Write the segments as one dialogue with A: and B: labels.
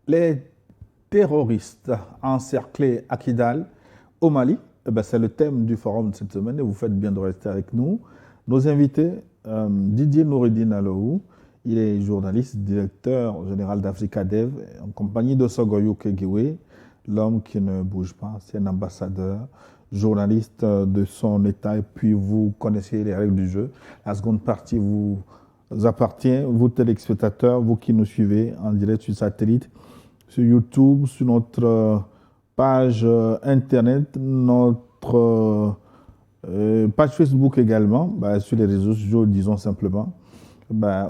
A: Les terroristes encerclés à Kidal, au Mali, c'est le thème du forum de cette semaine et vous faites bien de rester avec nous. Nos invités, Didier Noureddine Alou, il est journaliste, directeur général d'Africa Dev, en compagnie de Sogoyou Kegiwe, l'homme qui ne bouge pas, c'est un ambassadeur, journaliste de son État, et puis vous connaissez les règles du jeu. La seconde partie vous appartient, vous téléspectateurs, vous qui nous suivez en direct sur satellite, sur YouTube, sur notre page Internet, notre page Facebook également, sur les réseaux sociaux, disons simplement,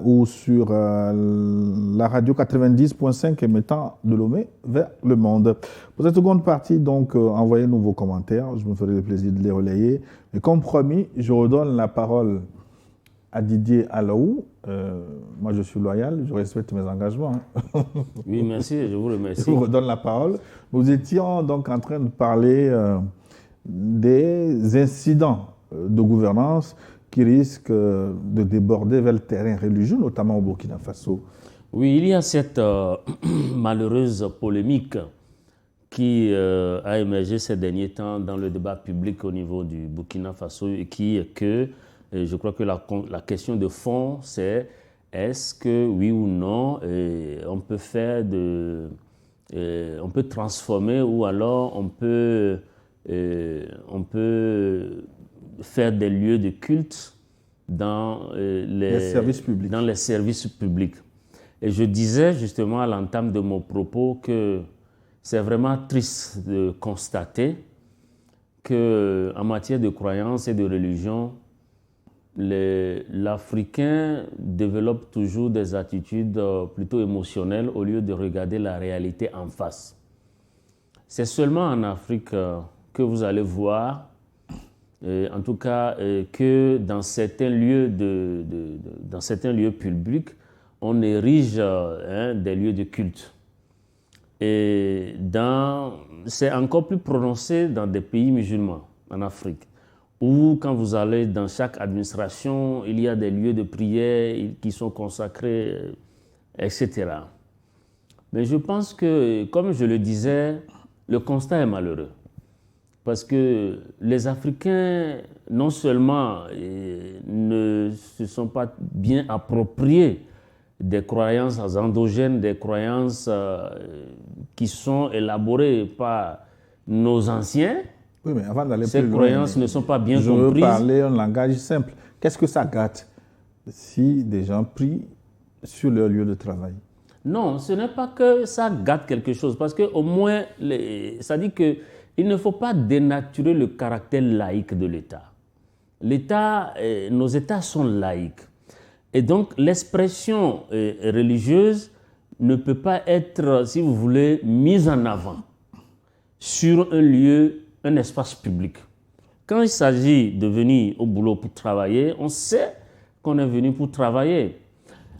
A: ou sur la radio 90.5 émettant de Lomé vers le monde. Pour cette seconde partie, donc, envoyez-nous vos commentaires, je me ferai le plaisir de les relayer. Mais comme promis, je redonne la parole à Didier Alaou. Moi, je suis loyal, je respecte mes engagements.
B: Oui, merci, je vous remercie.
A: Je vous redonne la parole. Nous étions donc en train de parler des incidents de gouvernance qui risquent de déborder vers le terrain religieux, notamment au Burkina Faso.
B: Oui, il y a cette malheureuse polémique qui a émergé ces derniers temps dans le débat public au niveau du Burkina Faso et qui est que, je crois que la question de fond, c'est est-ce que, oui ou non, on peut faire on peut transformer ou alors on peut faire des lieux de culte dans les services publics. Et je disais justement à l'entame de mon propos que c'est vraiment triste de constater qu'en matière de croyance et de religion, l'Africain développe toujours des attitudes plutôt émotionnelles au lieu de regarder la réalité en face. C'est seulement en Afrique que vous allez voir, en tout cas, que dans certains lieux, dans certains lieux publics, on érige des lieux de culte. Et c'est encore plus prononcé dans des pays musulmans en Afrique, où quand vous allez dans chaque administration, il y a des lieux de prière qui sont consacrés, etc. Mais je pense que, comme je le disais, le constat est malheureux. Parce que les Africains, non seulement ne se sont pas bien appropriés des croyances endogènes, des croyances qui sont élaborées par nos anciens,
A: oui, mais avant d'aller
B: ces
A: plus
B: croyances
A: loin,
B: ne sont pas bien comprises.
A: Je veux parler un langage simple. Qu'est-ce que ça gâte si des gens prient sur leur lieu de travail?
B: Non, ce n'est pas que ça gâte quelque chose, parce qu'au moins, ça dit qu'il ne faut pas dénaturer le caractère laïque de l'État. Nos États sont laïques. Et donc, l'expression religieuse ne peut pas être, si vous voulez, mise en avant sur un lieu, un espace public. Quand il s'agit de venir au boulot pour travailler, on sait qu'on est venu pour travailler.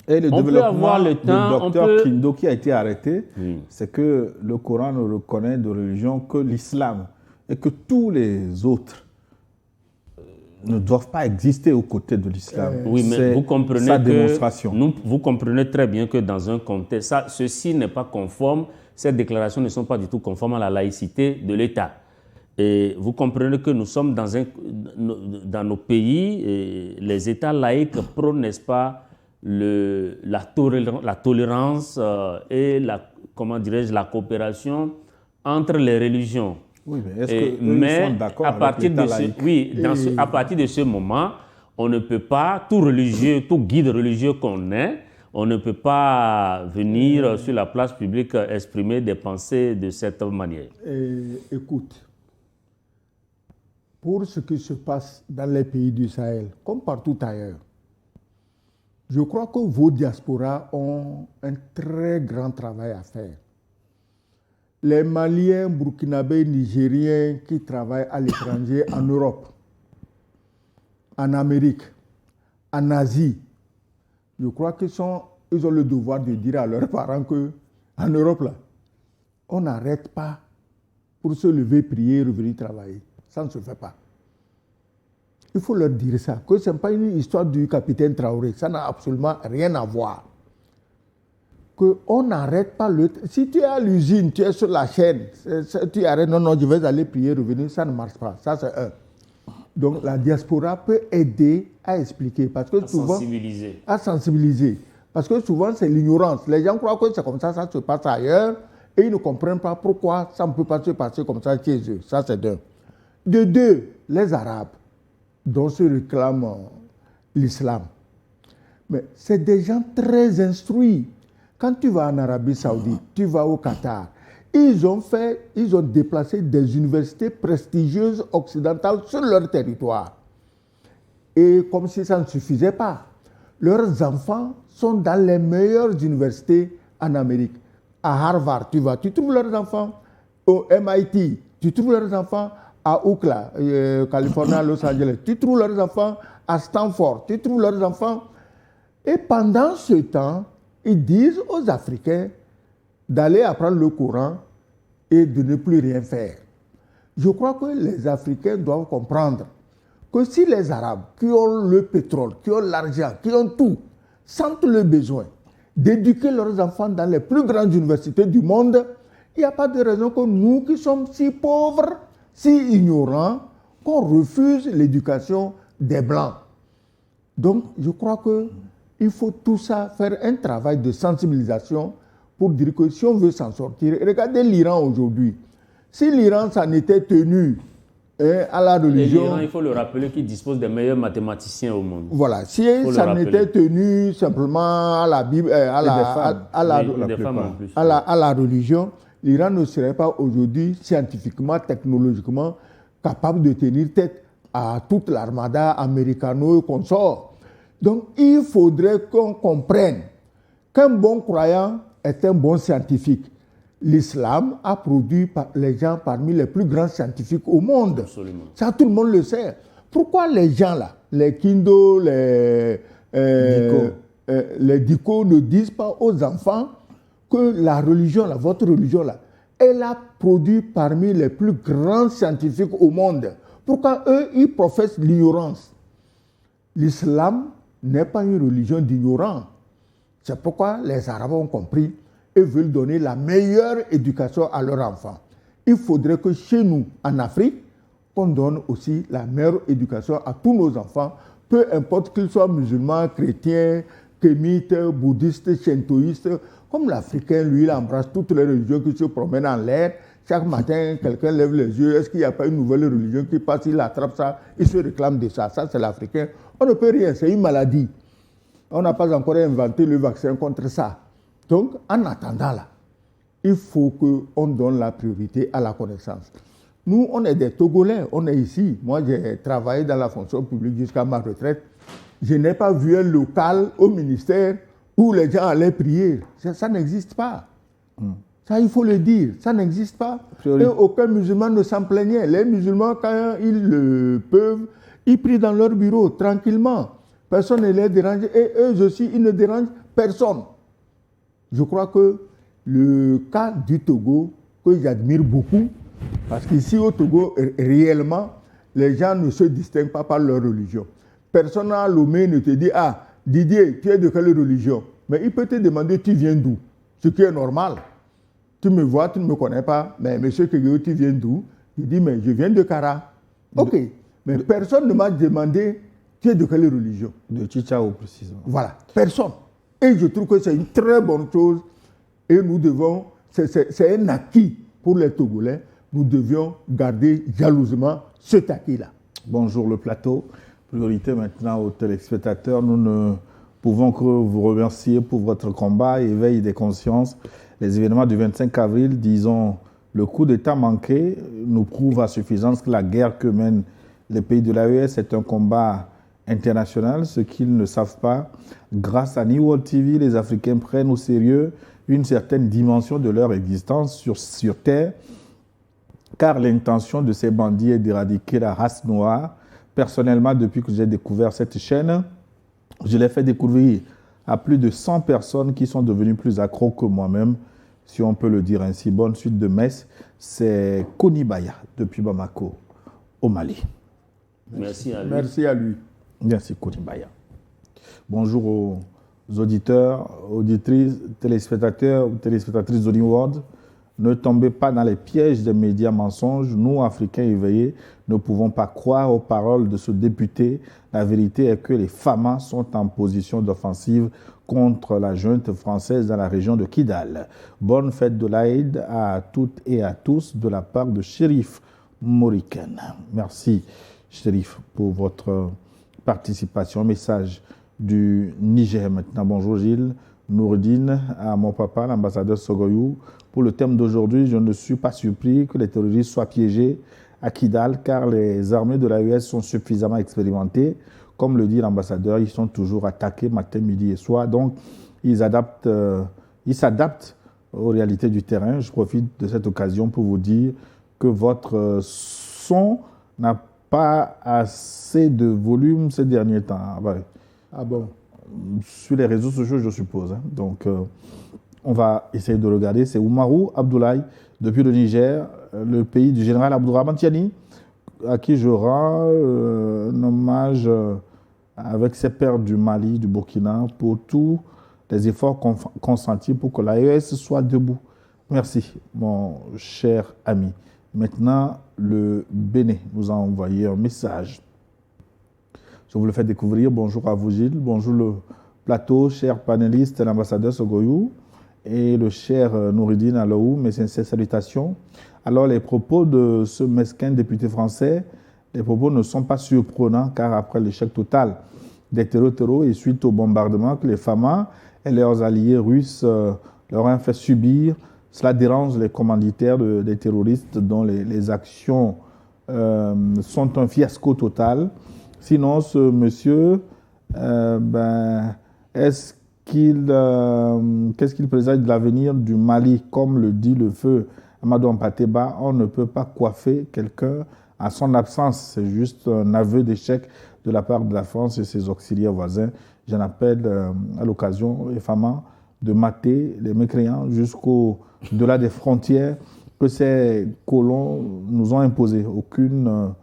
A: Et le développement du docteur Kindo qui a été arrêté,
B: oui,
A: c'est que le Coran ne reconnaît de religion que l'islam et que tous les autres ne doivent pas exister aux côtés de l'islam.
B: Oui, mais vous comprenez
A: sa démonstration.
B: Vous comprenez très bien que dans un contexte, ceci n'est pas conforme, ces déclarations ne sont pas du tout conformes à la laïcité de l'État. Et vous comprenez que nous sommes dans nos pays, et les États laïques prônent, n'est-ce pas, la tolérance et la coopération entre les religions.
A: Oui, mais est-ce qu'ils sont d'accord avec l'État laïque?
B: Oui, à partir de ce moment, on ne peut pas, tout guide religieux qu'on est, on ne peut pas venir sur la place publique exprimer des pensées de cette manière.
C: Écoute, pour ce qui se passe dans les pays du Sahel, comme partout ailleurs, je crois que vos diasporas ont un très grand travail à faire. Les Maliens, Burkinabés, Nigériens qui travaillent à l'étranger en Europe, en Amérique, en Asie, je crois qu'ils ont le devoir de dire à leurs parents qu'en Europe, là, on n'arrête pas pour se lever, prier, revenir travailler. Ça ne se fait pas. Il faut leur dire ça, que ce n'est pas une histoire du capitaine Traoré. Ça n'a absolument rien à voir. qu'on n'arrête pas le... Si tu es à l'usine, tu es sur la chaîne, tu arrêtes, non, je vais aller prier, revenir, ça ne marche pas. Ça, c'est un. Donc, la diaspora peut aider à expliquer. Parce que souvent, à sensibiliser. Parce que souvent, c'est l'ignorance. Les gens croient que c'est comme ça se passe ailleurs, et ils ne comprennent pas pourquoi ça ne peut pas se passer comme ça chez eux. Ça, c'est d'un. De deux, les Arabes, dont se réclame l'islam. Mais c'est des gens très instruits. Quand tu vas en Arabie Saoudite, tu vas au Qatar, ils ont déplacé des universités prestigieuses occidentales sur leur territoire. Et comme si ça ne suffisait pas, leurs enfants sont dans les meilleures universités en Amérique. À Harvard, tu trouves leurs enfants. Au MIT, tu trouves leurs enfants. À Oakland, Californie, Los Angeles, tu trouves leurs enfants. À Stanford, tu trouves leurs enfants. Et pendant ce temps, ils disent aux Africains d'aller apprendre le Coran et de ne plus rien faire. Je crois que les Africains doivent comprendre que si les Arabes, qui ont le pétrole, qui ont l'argent, qui ont tout, sentent le besoin d'éduquer leurs enfants dans les plus grandes universités du monde, il n'y a pas de raison que nous, qui sommes si pauvres, si ignorants, qu'on refuse l'éducation des Blancs. Donc, je crois qu'il faut tout ça, faire un travail de sensibilisation pour dire que si on veut s'en sortir, regardez l'Iran aujourd'hui. Si l'Iran s'en était tenu à la religion...
B: L'Iran, il faut le rappeler, qu'il dispose des meilleurs mathématiciens au monde.
C: Voilà, si ça n'était tenu simplement à la Bible, à la religion, l'Iran ne serait pas aujourd'hui scientifiquement, technologiquement capable de tenir tête à toute l'armada américano et consorts. Donc, il faudrait qu'on comprenne qu'un bon croyant est un bon scientifique. L'islam a produit les gens parmi les plus grands scientifiques au monde.
B: Absolument.
C: Ça, tout le monde le sait. Pourquoi les gens là, les Kindo, les Diko ne disent pas aux enfants que la religion, votre religion là, elle a produit parmi les plus grands scientifiques au monde. Pourquoi eux, ils professent l'ignorance? L'islam n'est pas une religion d'ignorants. C'est pourquoi les Arabes ont compris et veulent donner la meilleure éducation à leurs enfants. Il faudrait que chez nous, en Afrique, on donne aussi la meilleure éducation à tous nos enfants, peu importe qu'ils soient musulmans, chrétiens, kémites, bouddhistes, shintoïstes. Comme l'Africain, lui, il embrasse toutes les religions qui se promènent en l'air. Chaque matin, quelqu'un lève les yeux. Est-ce qu'il n'y a pas une nouvelle religion qui passe, il attrape ça, il se réclame de ça. Ça, c'est l'Africain. On ne peut rien, c'est une maladie. On n'a pas encore inventé le vaccin contre ça. Donc, en attendant là, il faut qu'on donne la priorité à la connaissance. Nous, on est des Togolais, on est ici. Moi, j'ai travaillé dans la fonction publique jusqu'à ma retraite. Je n'ai pas vu un local au ministère où les gens allaient prier. Ça n'existe pas. Ça, il faut le dire. Ça n'existe pas. Et aucun musulman ne s'en plaignait. Les musulmans, quand ils le peuvent, ils prient dans leur bureau, tranquillement. Personne ne les dérange. Et eux aussi, ils ne dérangent personne. Je crois que le cas du Togo, que j'admire beaucoup, parce qu'ici au Togo, réellement, les gens ne se distinguent pas par leur religion. Personne à Lomé ne te dit « Ah, Didier, tu es de quelle religion ?» Mais il peut te demander « Tu viens d'où ?» Ce qui est normal. Tu me vois, tu ne me connais pas, mais monsieur Kegeo, tu viens d'où? Il dit « Mais je viens de Kara. » Ok, mais personne ne m'a demandé « Tu es de quelle religion ?»
A: De Chichao, précisément.
C: Voilà, personne. Et je trouve que c'est une très bonne chose. Et nous devons, c'est un acquis pour les Togolais, nous devions garder jalousement cet acquis-là.
A: Bonjour le plateau. Priorité maintenant aux téléspectateurs. Nous ne pouvons que vous remercier pour votre combat, éveil des consciences. Les événements du 25 avril, disons, le coup d'État manqué, nous prouve à suffisance que la guerre que mènent les pays de l'AES est un combat international. Ce qu'ils ne savent pas, grâce à New World TV, les Africains prennent au sérieux une certaine dimension de leur existence sur Terre, car l'intention de ces bandits est d'éradiquer la race noire. Personnellement, depuis que j'ai découvert cette chaîne, je l'ai fait découvrir à plus de 100 personnes qui sont devenues plus accros que moi-même, si on peut le dire ainsi. Bonne suite de messe. C'est Konibaya, depuis Bamako, au Mali.
B: Merci à lui.
C: Merci à lui.
A: Merci Konibaya. Bonjour auditeurs, auditrices, téléspectateurs ou téléspectatrices de New World, ne tombez pas dans les pièges des médias mensonges. Nous, Africains éveillés, ne pouvons pas croire aux paroles de ce député. La vérité est que les FAMA sont en position d'offensive contre la junte française dans la région de Kidal. Bonne fête de l'Aïd à toutes et à tous de la part de Chérif Moriken. Merci, Chérif, pour votre participation. Message du Niger maintenant. Bonjour Gilles Noureddine, à mon papa, l'ambassadeur Sogoyou. Pour le thème d'aujourd'hui, je ne suis pas surpris que les terroristes soient piégés à Kidal car les armées de l'AES sont suffisamment expérimentées. Comme le dit l'ambassadeur, ils sont toujours attaqués matin, midi et soir. Donc, ils s'adaptent aux réalités du terrain. Je profite de cette occasion pour vous dire que votre son n'a pas assez de volume ces derniers temps.
C: Ah bon?
A: Sur les réseaux sociaux, je suppose. Donc, on va essayer de regarder. C'est Oumarou Abdoulaye, depuis le Niger, le pays du général Abdourahmane Tiani, à qui je rends un hommage avec ses pairs du Mali, du Burkina, pour tous les efforts consentis pour que l'AES soit debout. Merci, mon cher ami. Maintenant, le Bénin nous a envoyé un message. Je vous le fais découvrir. Bonjour à vous, Gilles. Bonjour le plateau, cher panéliste, l'ambassadeur Sogoyou et le cher Noureddine Aloou. Mes sincères salutations. Alors, les propos de ce mesquin député français, les propos ne sont pas surprenants car après l'échec total des terreaux et suite au bombardement que les FAMA et leurs alliés russes leur ont fait subir, cela dérange les commanditaires des terroristes dont les actions sont un fiasco total. Sinon, ce monsieur, qu'est-ce qu'il présage de l'avenir du Mali? Comme le dit le feu Amadou Ampateba, on ne peut pas coiffer quelqu'un à son absence. C'est juste un aveu d'échec de la part de la France et ses auxiliaires voisins. J'en appelle à l'occasion les FAMA de mater les mécréants jusqu'au-delà des frontières que ces colons nous ont imposées. Aucune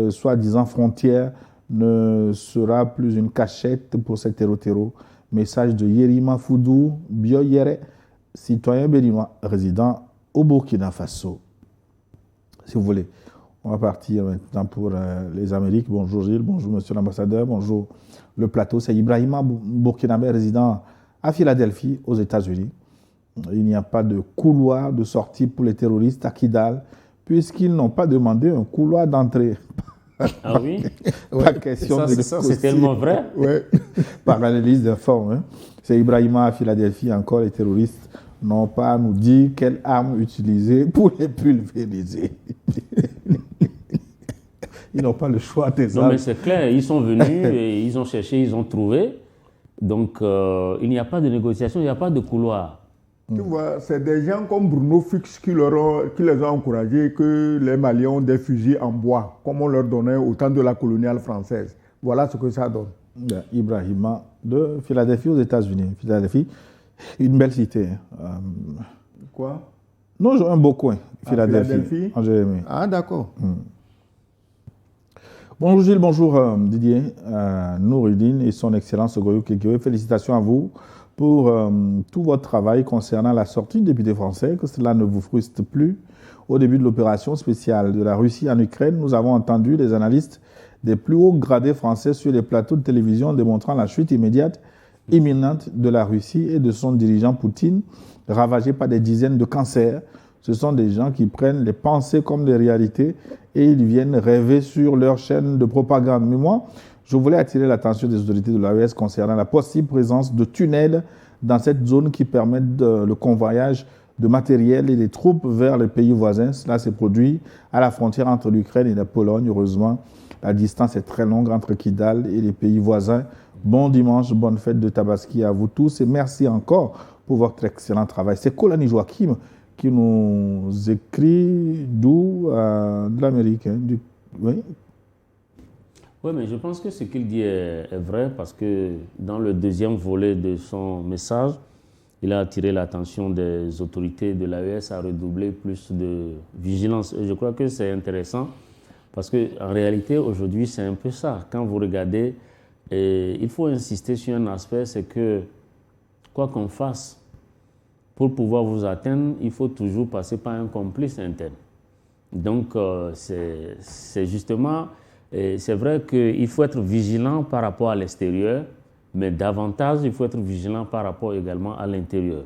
A: soi-disant frontière ne sera plus une cachette pour ces terreaux. Message de Yerima Foudou Bioyere, citoyen béninois résident au Burkina Faso. Si vous voulez, on va partir maintenant pour les Amériques. Bonjour Gilles, bonjour monsieur l'ambassadeur, bonjour le plateau. C'est Ibrahima, burkinabé résident à Philadelphie, aux États-Unis. Il n'y a pas de couloir de sortie pour les terroristes à Kidal, puisqu'ils n'ont pas demandé un couloir d'entrée.
B: Ah oui?
A: Pas question de
B: c'est tellement vrai.
C: Ouais.
A: Par l'analyse des formes. Hein. C'est Ibrahima à Philadelphie, encore les terroristes n'ont pas à nous dire quelle arme utiliser pour les pulvériser. Ils n'ont pas le choix des armes.
B: Non, mais c'est clair, ils sont venus, et ils ont cherché, ils ont trouvé. Donc, il n'y a pas de négociation, il n'y a pas de couloir.
C: Tu vois, c'est des gens comme Bruno Fuchs qui les ont encouragés que les Maliens ont des fusils en bois, comme on leur donnait au temps de la coloniale française. Voilà ce que ça donne.
A: Ibrahima de Philadelphie aux États-Unis. Philadelphie, une belle cité.
C: Quoi?
A: Non, un beau coin. Philadelphie.
C: Philadelphie?
A: En Jérémie.
C: Ah, d'accord.
A: Bonjour Gilles, bonjour Didier, Noureddine et son excellence Sogoyou Kekewe. Félicitations à vous pour tout votre travail concernant la sortie du député français, que cela ne vous frustre plus. Au début de l'opération spéciale de la Russie en Ukraine, nous avons entendu les analystes des plus hauts gradés français sur les plateaux de télévision démontrant la chute imminente de la Russie et de son dirigeant Poutine, ravagé par des dizaines de cancers. Ce sont des gens qui prennent les pensées comme des réalités et ils viennent rêver sur leur chaîne de propagande. Mais moi, je voulais attirer l'attention des autorités de l'AES concernant la possible présence de tunnels dans cette zone qui permettent le convoyage de matériel et des troupes vers les pays voisins. Cela s'est produit à la frontière entre l'Ukraine et la Pologne. Heureusement, la distance est très longue entre Kidal et les pays voisins. Bon dimanche, bonne fête de Tabaski à vous tous et merci encore pour votre excellent travail. C'est Kolani Joachim qui nous écrit d'où de l'Amérique. Oui.
B: Oui, mais je pense que ce qu'il dit est vrai parce que dans le deuxième volet de son message, il a attiré l'attention des autorités de l'AES à redoubler plus de vigilance. Et je crois que c'est intéressant parce qu'en réalité, aujourd'hui, c'est un peu ça. Quand vous regardez Et il faut insister sur un aspect, c'est que quoi qu'on fasse, pour pouvoir vous atteindre, il faut toujours passer par un complice interne. Donc, c'est justement, c'est vrai qu'il faut être vigilant par rapport à l'extérieur, mais davantage, il faut être vigilant par rapport également à l'intérieur.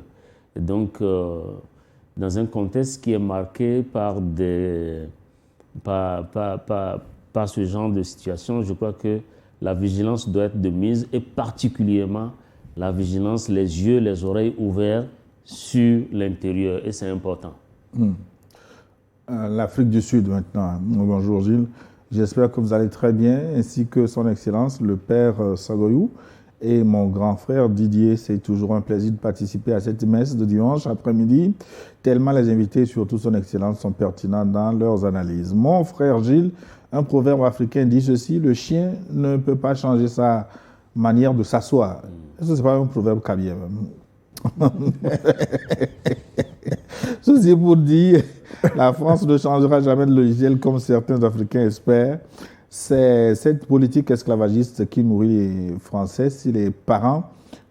B: Et donc, dans un contexte qui est marqué par ce genre de situation, je crois que la vigilance doit être de mise, et particulièrement la vigilance, les yeux, les oreilles ouverts sur l'intérieur, et c'est important.
A: L'Afrique du Sud maintenant. Bonjour Gilles, j'espère que vous allez très bien, ainsi que son Excellence, le Père Sagoyou, et mon grand frère Didier. C'est toujours un plaisir de participer à cette messe de dimanche après-midi, tellement les invités, surtout son Excellence, sont pertinents dans leurs analyses. Mon frère Gilles, un proverbe africain dit ceci: le chien ne peut pas changer sa manière de s'asseoir. Est-ce que ce n'est pas un proverbe kabyle? Ceci pour dire, la France ne changera jamais de logiciel comme certains Africains espèrent. C'est cette politique esclavagiste qui nourrit les Français. Si les parents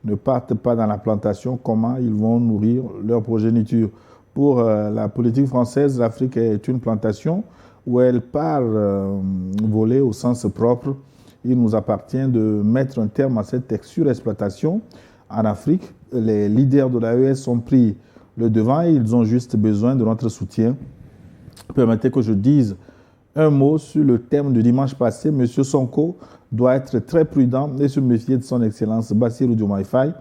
A: ne partent pas dans la plantation, comment ils vont nourrir leur progéniture? Pour la politique française, l'Afrique est une plantation où elle part voler au sens propre. Il nous appartient de mettre un terme à cette surexploitation en Afrique. Les leaders de l'AES ont pris le devant et ils ont juste besoin de notre soutien. Permettez que je dise un mot sur le thème du dimanche passé. M. Sonko doit être très prudent et se méfier de son Excellence Bassirou Diomaye Faye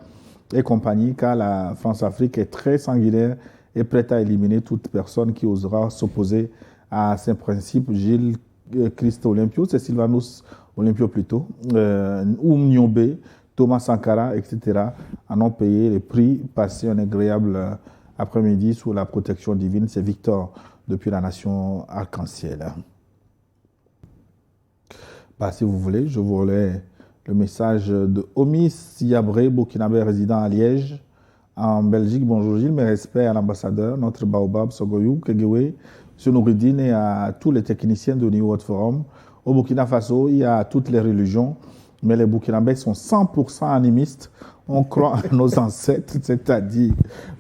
A: et compagnie, car la France-Afrique est très sanguinaire et prête à éliminer toute personne qui osera s'opposer à ses principes. Gilles Christ Olympio, c'est Sylvanus Olympio plutôt, Oum Niobé, Thomas Sankara, etc. en ont payé le prix. Passé un agréable après-midi sous la protection divine. C'est Victor depuis la nation Arc-en-Ciel. Si vous voulez, je vous relais le message de Omis Yabré, burkinabé résident à Liège, en Belgique. Bonjour Gilles, mes respects à l'ambassadeur, notre Baobab Sogoyou, Kegewe, M. Nouridine et à tous les techniciens de New World Forum. Au Burkina Faso, il y a toutes les religions, mais les Burkinabés sont 100% animistes. On croit à nos ancêtres, c'est-à-dire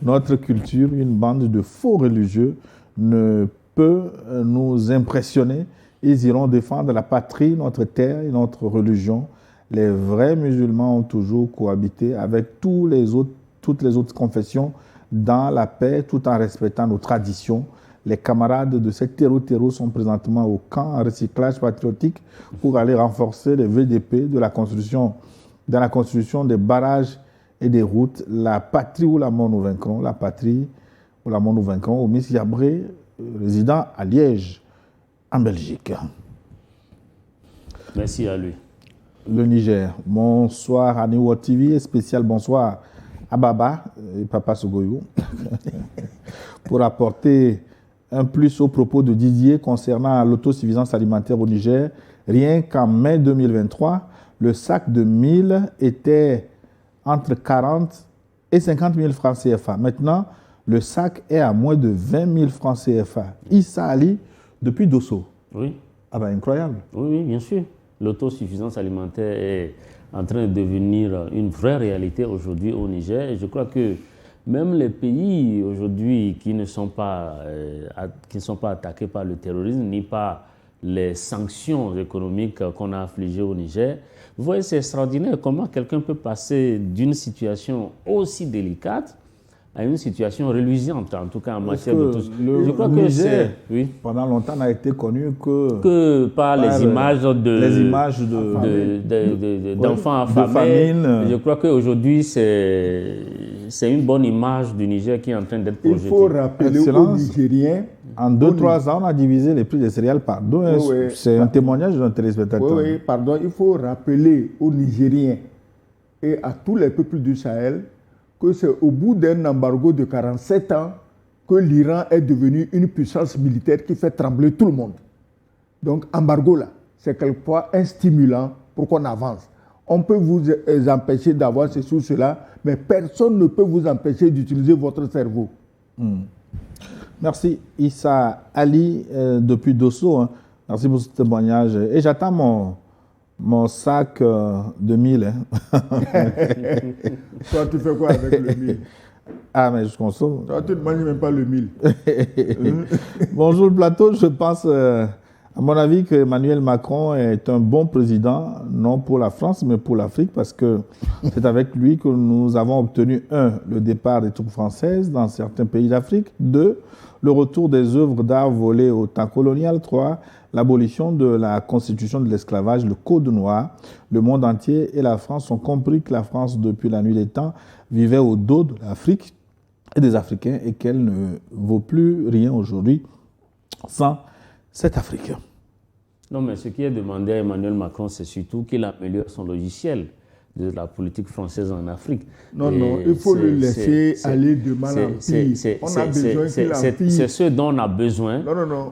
A: notre culture. Une bande de faux religieux ne peut nous impressionner. Ils iront défendre la patrie, notre terre et notre religion. Les vrais musulmans ont toujours cohabité avec toutes les autres confessions dans la paix, tout en respectant nos traditions. Les camarades de cette terreau sont présentement au camp en recyclage patriotique pour aller renforcer les VDP dans la construction des barrages et des routes. La patrie ou la mort nous vaincrons. La patrie ou la mort nous vaincrons. Omis Yabré, résident à Liège, en Belgique.
B: Merci à lui.
A: Le Niger. Bonsoir à New World TV et spécial bonsoir à Baba et Papa Sogoyou pour apporter un plus au propos de Didier concernant l'autosuffisance alimentaire au Niger. Rien qu'en mai 2023, le sac de 1000 était entre 40 et 50 000 francs CFA. Maintenant, le sac est à moins de 20 000 francs CFA. Issa Ali, depuis Dosso.
B: Oui.
A: Ah ben incroyable.
B: Oui, bien sûr. L'autosuffisance alimentaire est en train de devenir une vraie réalité aujourd'hui au Niger. Et je crois que même les pays aujourd'hui qui ne sont pas attaqués par le terrorisme ni par les sanctions économiques qu'on a affligées au Niger, vous voyez, c'est extraordinaire comment quelqu'un peut passer d'une situation aussi délicate à une situation reluisante, en tout cas en matière de tout.
A: Je crois que Niger, pendant longtemps, n'a été connu que
B: par les images d'enfants affamés. Je crois qu'aujourd'hui, c'est une bonne image du Niger qui est en train d'être projetée.
C: Il faut rappeler aux Nigériens.
A: En 2-3 ans, on a divisé les prix des céréales par deux. C'est un témoignage d'un téléspectateur.
C: Oui, pardon. Il faut rappeler aux Nigériens et à tous les peuples du Sahel que c'est au bout d'un embargo de 47 ans que l'Iran est devenu une puissance militaire qui fait trembler tout le monde. Donc, embargo là, c'est quelquefois un stimulant pour qu'on avance. On peut vous empêcher d'avoir ceci ou cela, mais personne ne peut vous empêcher d'utiliser votre cerveau.
A: Merci Issa Ali depuis Dosso. Merci pour ce témoignage. Et j'attends Mon sac de 1000. Hein.
C: Toi, tu fais quoi avec le 1000?
A: Ah, mais je consomme.
C: Toi, tu ne manges même pas le 1000.
A: Bonjour le plateau, je pense, à mon avis, que Emmanuel Macron est un bon président, non pour la France, mais pour l'Afrique, parce que c'est avec lui que nous avons obtenu, 1, le départ des troupes françaises dans certains pays d'Afrique, 2, le retour des œuvres d'art volées au temps colonial, 3, l'abolition de la constitution de l'esclavage, le Code noir. Le monde entier et la France ont compris que la France, depuis la nuit des temps, vivait au dos de l'Afrique et des Africains et qu'elle ne vaut plus rien aujourd'hui sans cet Africain.
B: Non, mais ce qui est demandé à Emmanuel Macron, c'est surtout qu'il améliore son logiciel de la politique française en Afrique.
C: Non, non, il faut le laisser aller de mal en pire. On a besoin qu'il empire.
B: C'est ce dont on a besoin.
C: Non, non, non.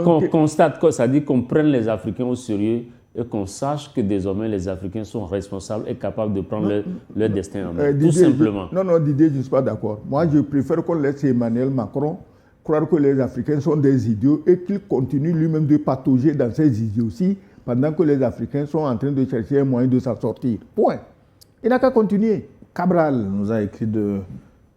B: Qu'on constate, c'est-à-dire qu'on prenne les Africains au sérieux et qu'on sache que désormais les Africains sont responsables et capables de prendre leur destin en main. Tout simplement.
C: Non, non, Didier, je ne suis pas d'accord. Moi, je préfère qu'on laisse Emmanuel Macron croire que les Africains sont des idiots et qu'il continue lui-même de patauger dans ces idioties pendant que les Africains sont en train de chercher un moyen de s'en sortir. Point. Il n'a qu'à continuer.
A: Cabral nous a écrit de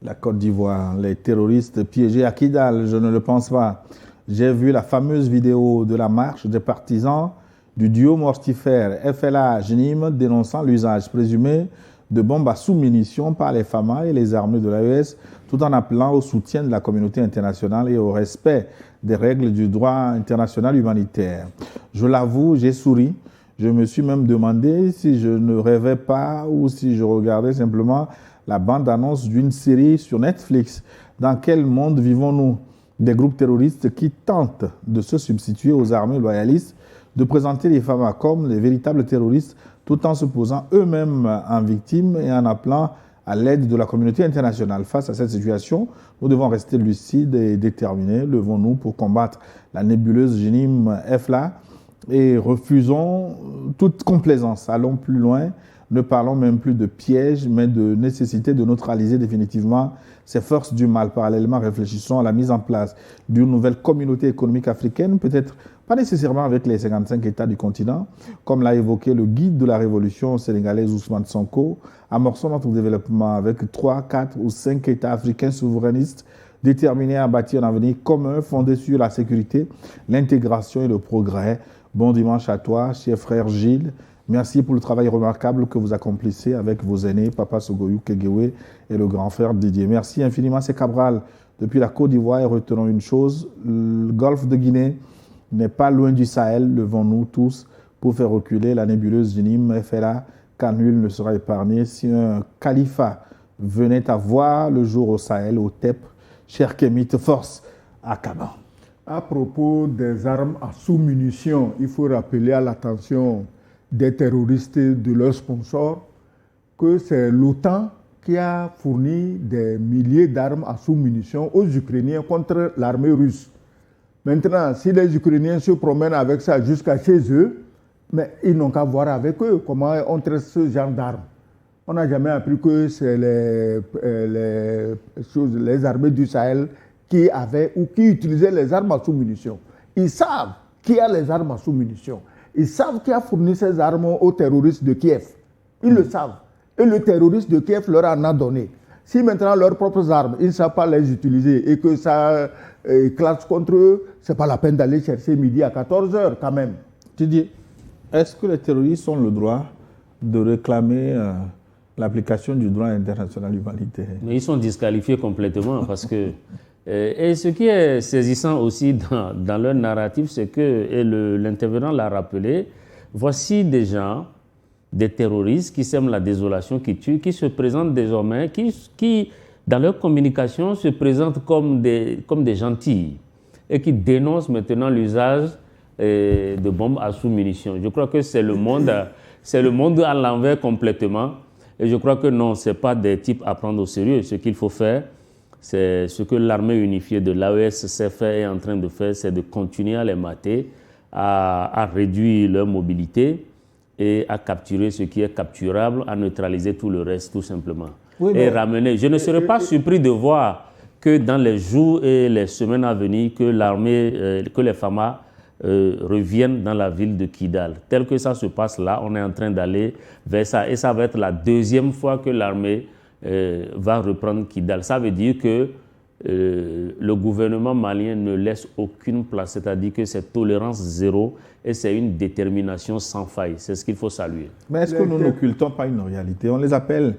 A: la Côte d'Ivoire, les terroristes piégés à Kidal, je ne le pense pas. J'ai vu la fameuse vidéo de la marche des partisans du duo mortifère FLA-JNIM dénonçant l'usage présumé de bombes à sous-munitions par les FAMA et les armées de l'AES, tout en appelant au soutien de la communauté internationale et au respect des règles du droit international humanitaire. Je l'avoue, j'ai souri. Je me suis même demandé si je ne rêvais pas ou si je regardais simplement la bande-annonce d'une série sur Netflix. Dans quel monde vivons-nous? Des groupes terroristes qui tentent de se substituer aux armées loyalistes, de présenter les FAMA comme les véritables terroristes, tout en se posant eux-mêmes en victimes et en appelant à l'aide de la communauté internationale. Face à cette situation, nous devons rester lucides et déterminés. Levons-nous pour combattre la nébuleuse JNIM-FLA et refusons toute complaisance. Allons plus loin. Ne parlons même plus de pièges, mais de nécessité de neutraliser définitivement ces forces du mal. Parallèlement, réfléchissons à la mise en place d'une nouvelle communauté économique africaine, peut-être pas nécessairement avec les 55 États du continent, comme l'a évoqué le guide de la révolution sénégalaise Ousmane Sonko. Amorçons notre développement avec 3, 4 ou 5 États africains souverainistes déterminés à bâtir un avenir commun fondé sur la sécurité, l'intégration et le progrès. Bon dimanche à toi, cher frère Gilles. Merci pour le travail remarquable que vous accomplissez avec vos aînés, Papa Sogoyou Kegewe et le grand frère Didier. Merci infiniment, c'est Cabral. Depuis la Côte d'Ivoire, et retenons une chose, le golfe de Guinée n'est pas loin du Sahel. Levons-nous tous pour faire reculer la nébuleuse JNIM FLA, car nul ne sera épargné si un califat venait à voir le jour au Sahel, au TEP, cher Kémite, force à Kaba.
C: À propos des armes à sous-munitions, il faut rappeler à l'attention des terroristes et de leurs sponsors que c'est l'OTAN qui a fourni des milliers d'armes à sous-munitions aux Ukrainiens contre l'armée russe. Maintenant, si les Ukrainiens se promènent avec ça jusqu'à chez eux, mais ils n'ont qu'à voir avec eux comment on traite ce genre d'armes. On n'a jamais appris que c'est les armées du Sahel qui avaient ou qui utilisaient les armes à sous-munitions. Ils savent qui a les armes à sous-munitions. Ils savent qui a fourni ces armes aux terroristes de Kiev. Ils le savent. Et le terroriste de Kiev leur en a donné. Si maintenant leurs propres armes, ils ne savent pas les utiliser et que ça classe contre eux, ce n'est pas la peine d'aller chercher midi à 14h quand même.
A: Didier, est-ce que les terroristes ont le droit de réclamer l'application du droit international humanitaire?
B: Mais ils sont disqualifiés complètement parce que... Et ce qui est saisissant aussi dans leur narratif, c'est que, et l'intervenant l'a rappelé, voici des gens, des terroristes qui sèment la désolation, qui tuent, qui se présentent désormais, qui dans leur communication se présentent comme des gentils et qui dénoncent maintenant l'usage de bombes à sous-munitions. Je crois que c'est le monde à l'envers complètement. Et je crois que non, ce n'est pas des types à prendre au sérieux. Ce qu'il faut faire, c'est ce que l'armée unifiée de l'AES s'est fait et est en train de faire, c'est de continuer à les mater, à réduire leur mobilité et à capturer ce qui est capturable, à neutraliser tout le reste tout simplement. Oui, et ramener. Je ne serais pas surpris de voir que dans les jours et les semaines à venir, que l'armée, que les FAMA reviennent dans la ville de Kidal. Tel que ça se passe là, on est en train d'aller vers ça. Et ça va être la deuxième fois que l'armée va reprendre Kidal. Ça veut dire que le gouvernement malien ne laisse aucune place, c'est-à-dire que c'est tolérance zéro et c'est une détermination sans faille. C'est ce qu'il faut saluer.
A: Mais est-ce que nous n'occultons pas une réalité? On les appelle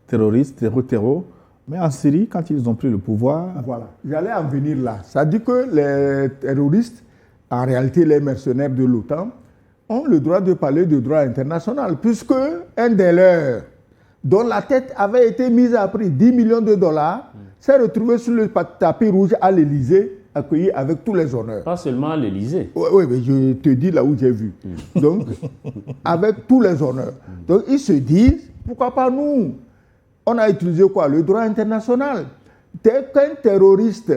A: terroristes, terreaux, mais en Syrie, quand ils ont pris le pouvoir...
C: Voilà, j'allais en venir là. Ça dit que les terroristes, en réalité les mercenaires de l'OTAN, ont le droit de parler de droit international, puisque un des leurs, dont la tête avait été mise à prix 10 millions de dollars, s'est retrouvé sur le tapis rouge à l'Élysée, accueilli avec tous les honneurs.
B: Pas seulement à l'Élysée.
C: Oui, mais je te dis là où j'ai vu. Donc, avec tous les honneurs. Donc, ils se disent, pourquoi pas nous? On a utilisé quoi? Le droit international. Dès qu'un terroriste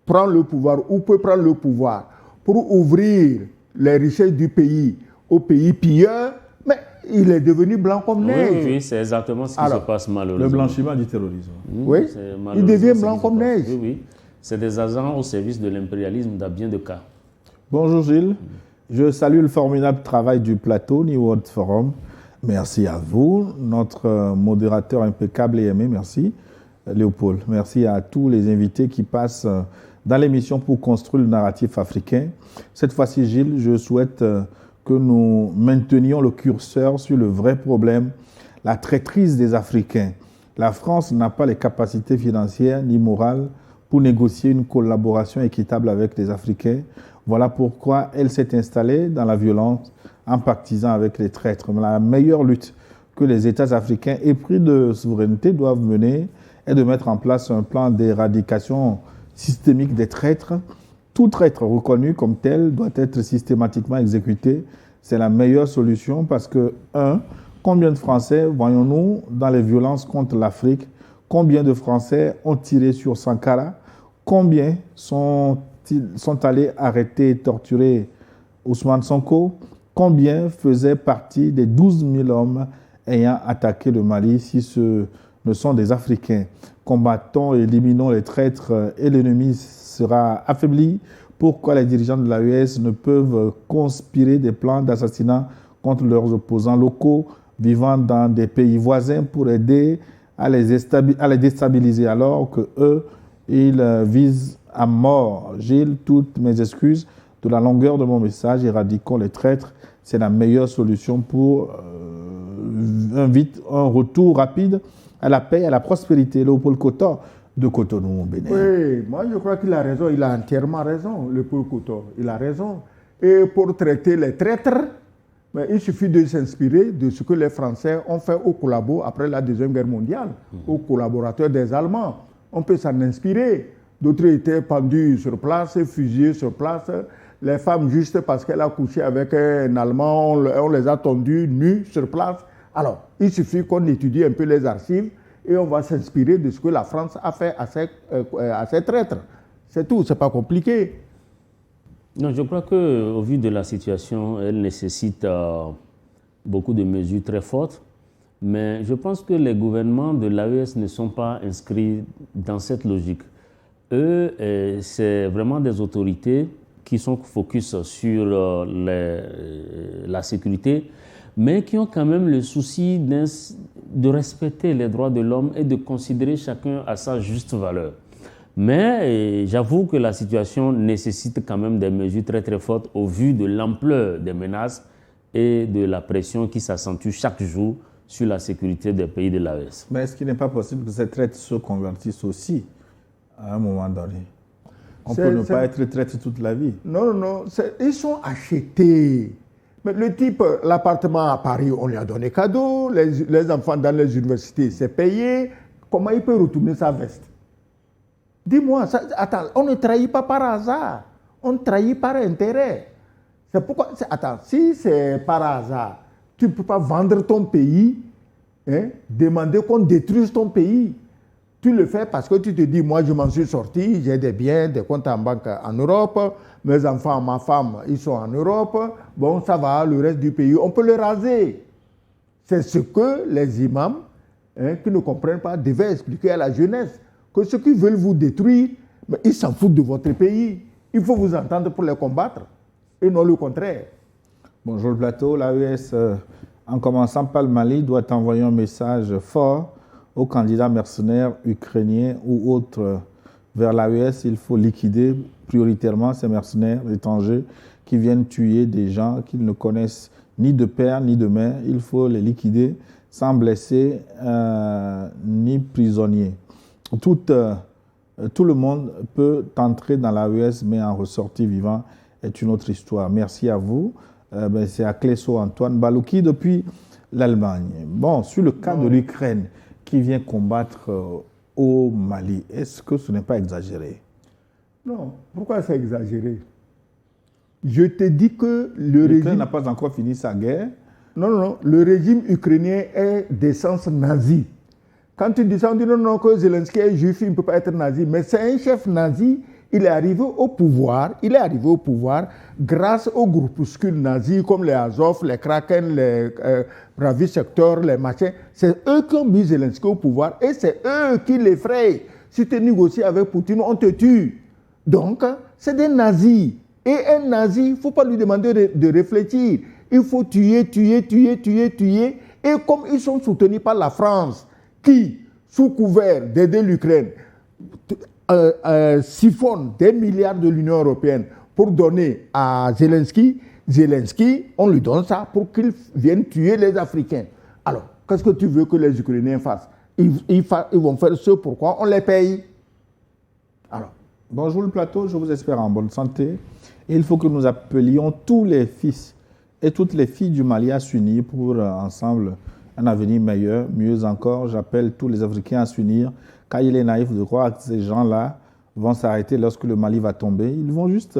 C: prend le pouvoir ou peut prendre le pouvoir pour ouvrir les richesses du pays aux pays pilleurs, mais il est devenu blanc comme neige.
B: Oui, c'est exactement ce qui se passe malheureusement.
A: Le blanchiment du terrorisme.
C: Oui, il devient blanc comme neige.
B: Oui, oui. C'est des agents au service de l'impérialisme dans bien de cas.
A: Bonjour Gilles, je salue le formidable travail du plateau New World Forum. Merci à vous, notre modérateur impeccable et aimé, merci Léopold. Merci à tous les invités qui passent dans l'émission pour construire le narratif africain. Cette fois-ci, Gilles, je souhaite que nous maintenions le curseur sur le vrai problème, la traîtrise des Africains. La France n'a pas les capacités financières ni morales pour négocier une collaboration équitable avec les Africains. Voilà pourquoi elle s'est installée dans la violence en pactisant avec les traîtres. Mais la meilleure lutte que les États africains épris de souveraineté doivent mener est de mettre en place un plan d'éradication systémique des traîtres. Tout traître reconnu comme tel doit être systématiquement exécuté. C'est la meilleure solution parce que, combien de Français voyons-nous dans les violences contre l'Afrique? Combien de Français ont tiré sur Sankara? Combien sont allés arrêter et torturer Ousmane Sonko? Combien faisaient partie des 12 000 hommes ayant attaqué le Mali si ce ne sont des Africains? Combattons et éliminons les traîtres et l'ennemi sera affaibli. Pourquoi les dirigeants de l'AES ne peuvent conspirer des plans d'assassinat contre leurs opposants locaux vivant dans des pays voisins pour aider à les déstabiliser alors que eux, ils visent à mort? Gilles, toutes mes excuses de la longueur de mon message. Éradiquons les traîtres. C'est la meilleure solution pour un retour rapide à la paix et à la prospérité. Léopold Kotor de Cotonou, au Bénin.
C: Oui, moi je crois qu'il a raison. Il a entièrement raison, Léopold Kotor. Il a raison. Et pour traiter les traîtres, mais il suffit de s'inspirer de ce que les Français ont fait aux collabos après la Deuxième Guerre mondiale, aux collaborateurs des Allemands. On peut s'en inspirer. D'autres étaient pendus sur place, fusillés sur place. Les femmes, juste parce qu'elles ont couché avec un Allemand, on les a tendues nues sur place. Alors, il suffit qu'on étudie un peu les archives et on va s'inspirer de ce que la France a fait à ses traîtres. C'est tout, c'est pas compliqué.
B: Non, je crois qu'au vu de la situation, elle nécessite beaucoup de mesures très fortes. Mais je pense que les gouvernements de l'AES ne sont pas inscrits dans cette logique. Eux, c'est vraiment des autorités qui sont focus sur la sécurité, mais qui ont quand même le souci de respecter les droits de l'homme et de considérer chacun à sa juste valeur. Mais j'avoue que la situation nécessite quand même des mesures très très fortes au vu de l'ampleur des menaces et de la pression qui s'accentue chaque jour sur la sécurité des pays de l'AES.
A: Mais est-ce qu'il n'est pas possible que ces traîtres se convertissent aussi à un moment donné? On peut ne pas être traître toute la vie.
C: Non, non, ils sont achetés. Mais le type, l'appartement à Paris, on lui a donné cadeau, les enfants dans les universités, c'est payé. Comment il peut retourner sa veste? Dis-moi, attends, on ne trahit pas par hasard, on trahit par intérêt. C'est pourquoi, attends, si c'est par hasard, tu ne peux pas vendre ton pays, demander qu'on détruise ton pays. Tu le fais parce que tu te dis, moi je m'en suis sorti, j'ai des biens, des comptes en banque en Europe, mes enfants, ma femme, ils sont en Europe, bon ça va, le reste du pays, on peut le raser. C'est ce que les imams, qui ne comprennent pas, devaient expliquer à la jeunesse, que ceux qui veulent vous détruire, mais ils s'en foutent de votre pays. Il faut vous entendre pour les combattre. et non le contraire.
A: Bonjour le plateau. L'AES, en commençant par le Mali, doit envoyer un message fort aux candidats mercenaires ukrainiens ou autres vers l'AES. Il faut liquider prioritairement ces mercenaires étrangers qui viennent tuer des gens qu'ils ne connaissent ni de père ni de mère. Il faut les liquider sans blesser ni prisonniers. Tout le monde peut entrer dans l'AES, mais en ressortir vivant est une autre histoire. Merci à vous. C'est à Cléso Antoine Balouki depuis l'Allemagne. Bon, sur le cas de l'Ukraine qui vient combattre au Mali, est-ce que ce n'est pas exagéré?
C: Non, pourquoi c'est exagéré? Je te dis que le
A: L'Ukraine
C: régime...
A: n'a pas encore fini sa guerre.
C: Non, le régime ukrainien est d'essence nazie. Quand tu dis ça, on dit non, que Zelensky est juif, il ne peut pas être nazi. Mais c'est un chef nazi, il est arrivé au pouvoir grâce aux groupuscules nazis comme les Azov, les Kraken, les Pravi Sector, les machins. C'est eux qui ont mis Zelensky au pouvoir et c'est eux qui l'effrayent. Si tu négocies avec Poutine, on te tue. Donc, c'est des nazis. Et un nazi, il ne faut pas lui demander de réfléchir. Il faut tuer. Et comme ils sont soutenus par la France, qui, sous couvert d'aider l'Ukraine, siphonne des milliards de l'Union européenne pour donner à Zelensky, on lui donne ça pour qu'il vienne tuer les Africains. Alors, qu'est-ce que tu veux que les Ukrainiens fassent? Ils vont faire ce pourquoi on les paye.
A: Alors, bonjour le plateau, je vous espère en bonne santé. Et il faut que nous appelions tous les fils et toutes les filles du Mali à s'unir pour ensemble un avenir meilleur. Mieux encore, j'appelle tous les Africains à s'unir, car il est naïf de croire que ces gens-là vont s'arrêter lorsque le Mali va tomber. Ils vont juste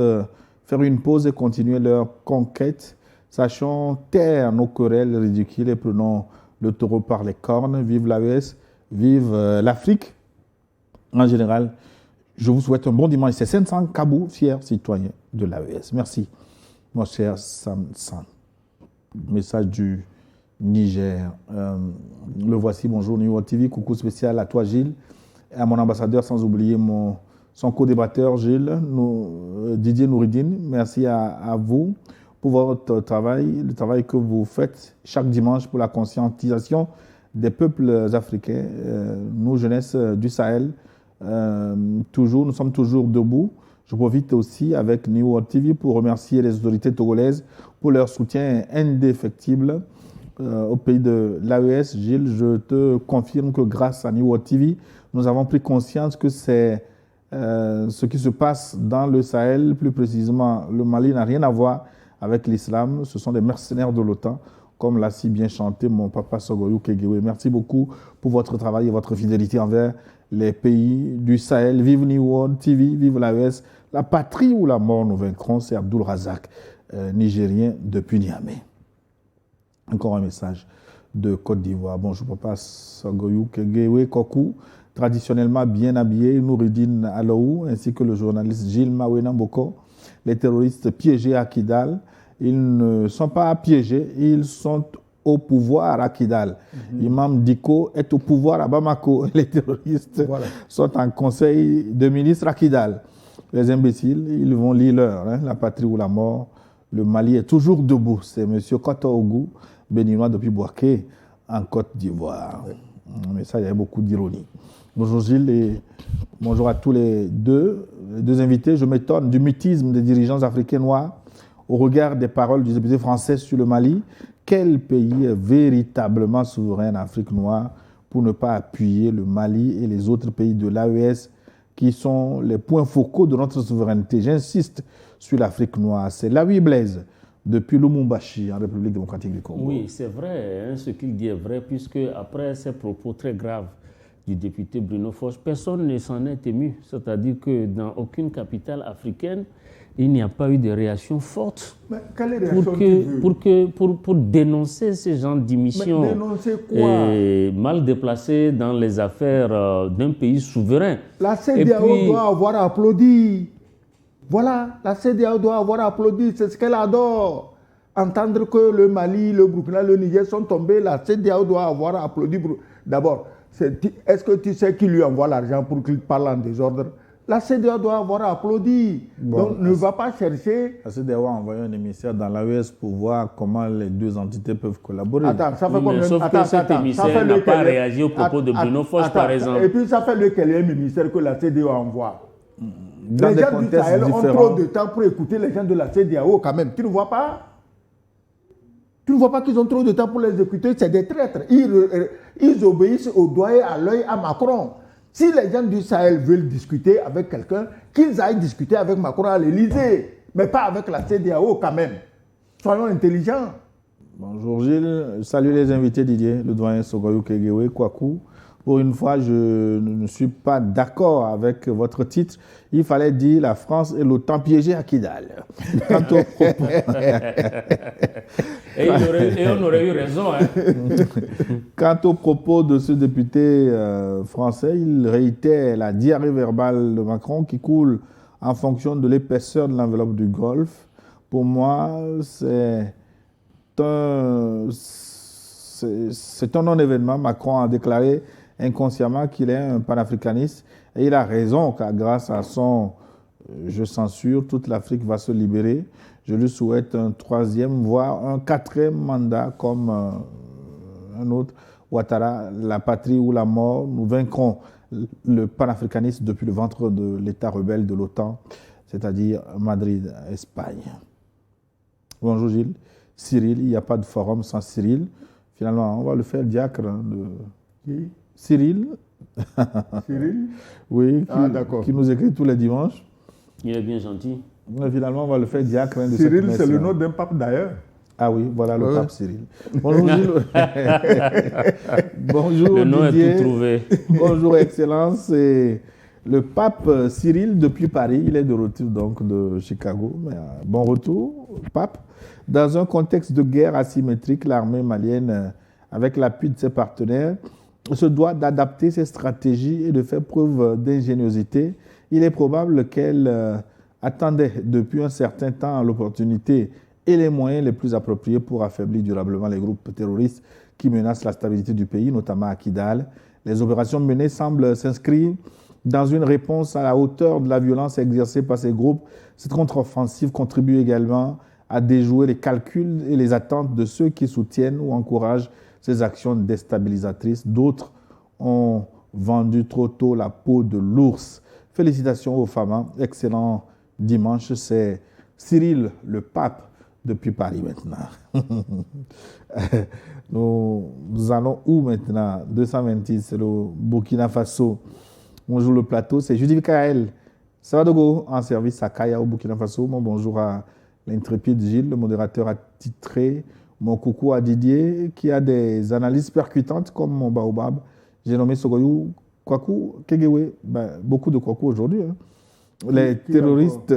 A: faire une pause et continuer leur conquête. Sachons taire nos querelles ridicules et prenons le taureau par les cornes. Vive l'AES, vive l'Afrique. En général, je vous souhaite un bon dimanche. C'est 500 Kabou, fiers citoyens de l'AES. Merci, mon cher Sam. Message du Niger. Le voici, bonjour New World TV, coucou spécial à toi Gilles, et à mon ambassadeur, sans oublier son co-débatteur Gilles, Didier Nouridine. Merci à vous pour votre travail, le travail que vous faites chaque dimanche pour la conscientisation des peuples africains. Nous, jeunesse du Sahel, nous sommes toujours debout. Je profite aussi avec New World TV pour remercier les autorités togolaises pour leur soutien indéfectible au pays de l'AES. Gilles, je te confirme que grâce à New World TV, nous avons pris conscience que c'est ce qui se passe dans le Sahel, plus précisément le Mali, n'a rien à voir avec l'islam. Ce sont des mercenaires de l'OTAN, comme l'a si bien chanté mon papa Sogoyou Kegewe. Merci beaucoup pour votre travail et votre fidélité envers les pays du Sahel. Vive New World TV, vive l'AES. La patrie ou la mort nous vaincront, c'est Abdul Razak, nigérien depuis Niamey. Encore un message de Côte d'Ivoire. Bonjour papa Sogoyou Kegewe Kokou, traditionnellement bien habillé, Nouridine Alaou, ainsi que le journaliste Gilles Mawena Boko. Les terroristes piégés à Kidal, ils ne sont pas piégés, ils sont au pouvoir à Kidal. Imam Diko est au pouvoir à Bamako. Les terroristes sont en conseil de ministre à Kidal. Les imbéciles, ils vont lire l'heure, la patrie ou la mort. Le Mali est toujours debout. C'est M. Kotoogou, béninois depuis Boaké, en Côte d'Ivoire. Mais ça, il y a beaucoup d'ironie. Bonjour Gilles et bonjour à tous les deux invités. Je m'étonne du mutisme des dirigeants africains noirs au regard des paroles du député français sur le Mali. Quel pays est véritablement souverain en Afrique noire pour ne pas appuyer le Mali et les autres pays de l'AES qui sont les points focaux de notre souveraineté? J'insiste sur l'Afrique noire. C'est Lawi Blaise, depuis Lumumbashi, en République démocratique du Congo.
B: Oui, c'est vrai, ce qu'il dit est vrai, puisque après ces propos très graves du député Bruno Foch, personne ne s'en est ému. C'est-à-dire que dans aucune capitale africaine, il n'y a pas eu de réaction forte pour dénoncer ces gens d'émissions mal déplacés dans les affaires d'un pays souverain.
C: La CEDEAO doit avoir applaudi. Voilà, la CEDEAO doit avoir applaudi, c'est ce qu'elle adore. Entendre que le Mali, le Burkina, le Niger sont tombés, la CEDEAO doit avoir applaudi. D'abord, est-ce que tu sais qui lui envoie l'argent pour qu'il parle en désordre? La CEDEAO doit avoir applaudi.
A: Bon,
C: Donc, ne va pas chercher...
A: La CEDEAO a envoyé un émissaire dans l'AES pour voir comment les deux entités peuvent collaborer.
C: Attends, ça fait
B: Oui, mais
C: combien...
B: sauf que cet émissaire n'a pas réagi au propos de Bruno Foch, par exemple.
C: Et puis, ça fait le quatrième émissaire que la CEDEAO envoie.
A: Dans
C: Les
A: des
C: gens du
A: contextes
C: Sahel ont
A: différents.
C: trop de temps pour écouter les gens de la CEDEAO quand même. Tu ne vois pas? Tu ne vois pas qu'ils ont trop de temps pour les écouter? C'est des traîtres. Ils obéissent au doigt et à l'œil à Macron. Si les gens du Sahel veulent discuter avec quelqu'un, qu'ils aillent discuter avec Macron à l'Élysée, mais pas avec la CEDEAO quand même. Soyons intelligents.
A: Bonjour Gilles, salut les invités Didier, le doyen Sogoyou Kegewe, Kwaku. Pour une fois, je ne suis pas d'accord avec votre titre. Il fallait dire la France et l'OTAN piégés à Kidal. Quant au propos...
B: et on aurait eu raison. Hein.
A: Quant au propos de ce député français, il réitère la diarrhée verbale de Macron qui coule en fonction de l'épaisseur de l'enveloppe du Golfe. Pour moi, c'est un non-événement. Macron a déclaré inconsciemment qu'il est un panafricaniste et il a raison car grâce à son je censure, toute l'Afrique va se libérer. Je lui souhaite un troisième, voire un quatrième mandat comme un autre. Ouattara, la patrie ou la mort, nous vaincrons le panafricanisme depuis le ventre de l'État rebelle de l'OTAN, c'est-à-dire Madrid, Espagne. Bonjour Gilles. Cyril, il n'y a pas de forum sans Cyril. Finalement, on va le faire diacre
C: Qui?
A: Cyril.
C: Cyril?
A: Oui, qui nous écrit tous les dimanches.
B: Il est bien gentil.
A: Mais finalement, on va le faire diacre.
C: Cyril, c'est le nom d'un pape d'ailleurs.
A: Ah oui, voilà le pape Cyril. Bonjour Gilles. Bonjour
B: le nom
A: Didier.
B: est tout trouvé.
A: Bonjour Excellence. Et le pape Cyril depuis Paris, il est de retour donc de Chicago. Mais, bon retour, pape. Dans un contexte de guerre asymétrique, l'armée malienne, avec l'appui de ses partenaires, se doit d'adapter ses stratégies et de faire preuve d'ingéniosité. Il est probable qu'elle attendait depuis un certain temps l'opportunité et les moyens les plus appropriés pour affaiblir durablement les groupes terroristes qui menacent la stabilité du pays, notamment à Kidal. Les opérations menées semblent s'inscrire dans une réponse à la hauteur de la violence exercée par ces groupes. Cette contre-offensive contribue également à déjouer les calculs et les attentes de ceux qui soutiennent ou encouragent ces actions déstabilisatrices. D'autres ont vendu trop tôt la peau de l'ours. Félicitations aux femmes. Excellent dimanche. C'est Cyril, le pape, depuis Paris maintenant. Nous allons où maintenant? 226, c'est le Burkina Faso. Bonjour le plateau, c'est Judy Kael. Ça va de go en service à Kaya au Burkina Faso. Mon bonjour à l'intrépide Gilles, le modérateur attitré. Mon coucou à Didier, qui a des analyses percutantes comme mon baobab. J'ai nommé Sogoyou Kwaku Kegewe. Ben, beaucoup de Kwaku aujourd'hui. Hein. Les terroristes.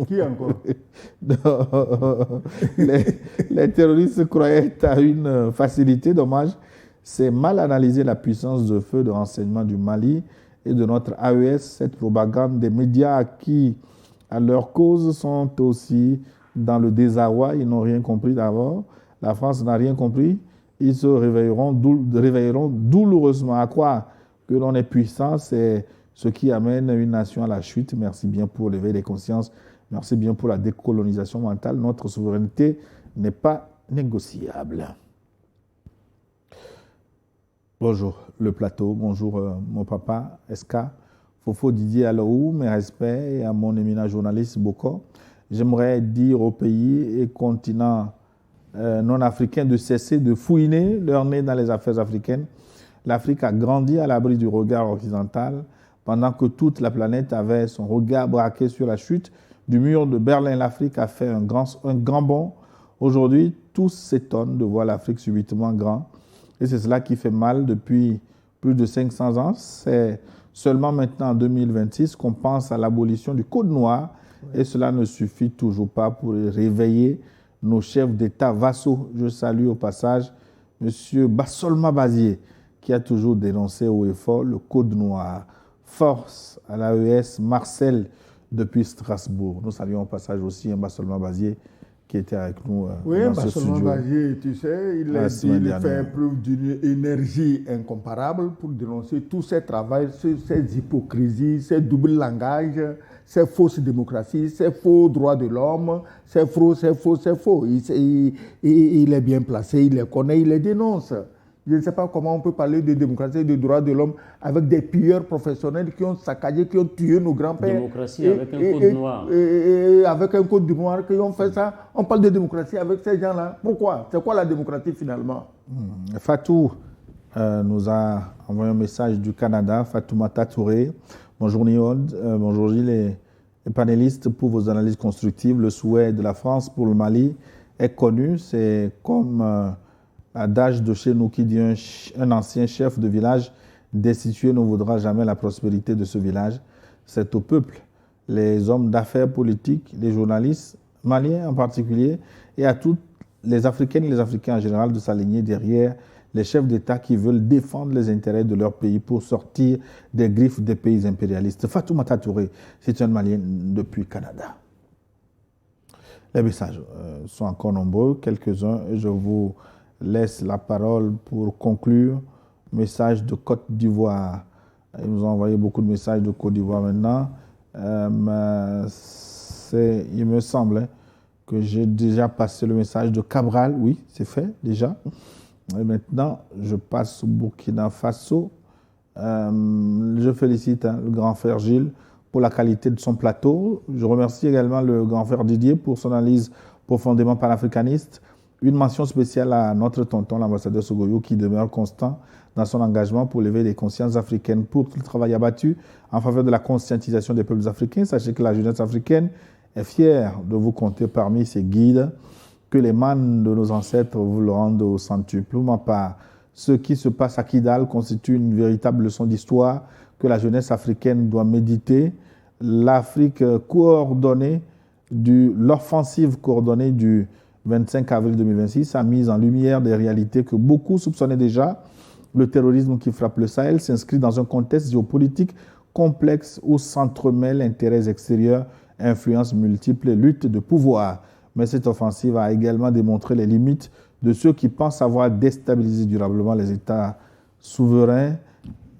C: Qui encore?
A: les terroristes croyaient à une facilité. Dommage. C'est mal analyser la puissance de feu de renseignement du Mali et de notre AES. Cette propagande des médias qui, à leur cause, sont aussi dans le désarroi. Ils n'ont rien compris d'abord. La France n'a rien compris. Ils se réveilleront douloureusement. À croire que l'on est puissant, c'est ce qui amène une nation à la chute. Merci bien pour l'éveil des consciences. Merci bien pour la décolonisation mentale. Notre souveraineté n'est pas négociable. Bonjour le plateau. Bonjour mon papa, SK. Fofo Didier Alou, mes respects, et à mon éminent journaliste Boko. J'aimerais dire aux pays et continents non africains de cesser de fouiner leur nez dans les affaires africaines. L'Afrique a grandi à l'abri du regard occidental pendant que toute la planète avait son regard braqué sur la chute du mur de Berlin. L'Afrique a fait un grand bond. Aujourd'hui, tous s'étonnent de voir l'Afrique subitement grand. Et c'est cela qui fait mal depuis plus de 500 ans. C'est seulement maintenant, en 2026, qu'on pense à l'abolition du Code noir. Et cela ne suffit toujours pas pour réveiller nos chefs d'État vassaux. Je salue au passage M. Bassolma Bazier, qui a toujours dénoncé haut et fort le Code noir. Force à l'AES Marcel depuis Strasbourg. Nous saluons au passage aussi Bassolma Bazier, qui était avec nous
C: Oui,
A: dans ce
C: Barcelone
A: studio.
C: Bagier, tu sais, il fait preuve d'une énergie incomparable pour dénoncer tous ces travaux, ces hypocrisies, ces doubles langages, ces fausses démocraties, ces faux droits de l'homme, c'est faux, c'est faux, c'est faux. Il est bien placé, il les connaît, il les dénonce. Je ne sais pas comment on peut parler de démocratie et de droits de l'homme avec des pilleurs professionnels qui ont saccagé, qui ont tué nos grands-pères.
B: Démocratie avec un code noir.
C: Et avec un code noir, qui ont fait ça. On parle de démocratie avec ces gens-là. Pourquoi? C'est quoi la démocratie finalement?
A: Fatou nous a envoyé un message du Canada. Fatoumata Touré. Bonjour Niod, bonjour Gilles et panélistes pour vos analyses constructives. Le souhait de la France pour le Mali est connu. C'est comme l'adage de chez nous qui dit un ancien chef de village destitué ne voudra jamais la prospérité de ce village. C'est au peuple, les hommes d'affaires politiques, les journalistes, maliens en particulier, et à toutes les Africaines et les Africains en général de s'aligner derrière les chefs d'État qui veulent défendre les intérêts de leur pays pour sortir des griffes des pays impérialistes. Fatoumata Touré, c'est un Malien depuis Canada. Les messages sont encore nombreux, quelques-uns, et je vous laisse la parole pour conclure. Message de Côte d'Ivoire. Ils nous ont envoyé beaucoup de messages de Côte d'Ivoire maintenant. Il me semble que j'ai déjà passé le message de Cabral. Oui, c'est fait déjà. Et maintenant, je passe au Burkina Faso. Je félicite le grand frère Gilles pour la qualité de son plateau. Je remercie également le grand frère Didier pour son analyse profondément panafricaniste. Une mention spéciale à notre tonton, l'ambassadeur Sogoyo, qui demeure constant dans son engagement pour lever les consciences africaines, pour tout le travail abattu en faveur de la conscientisation des peuples africains. Sachez que la jeunesse africaine est fière de vous compter parmi ses guides, que les mannes de nos ancêtres vous le rendent au centuple. Pour ma part, ce qui se passe à Kidal constitue une véritable leçon d'histoire que la jeunesse africaine doit méditer. L'Afrique coordonnée, l'offensive coordonnée du 25 avril 2026 a mis en lumière des réalités que beaucoup soupçonnaient déjà. Le terrorisme qui frappe le Sahel s'inscrit dans un contexte géopolitique complexe où s'entremêlent intérêts extérieurs, influences multiples et luttes de pouvoir. Mais cette offensive a également démontré les limites de ceux qui pensent avoir déstabilisé durablement les États souverains.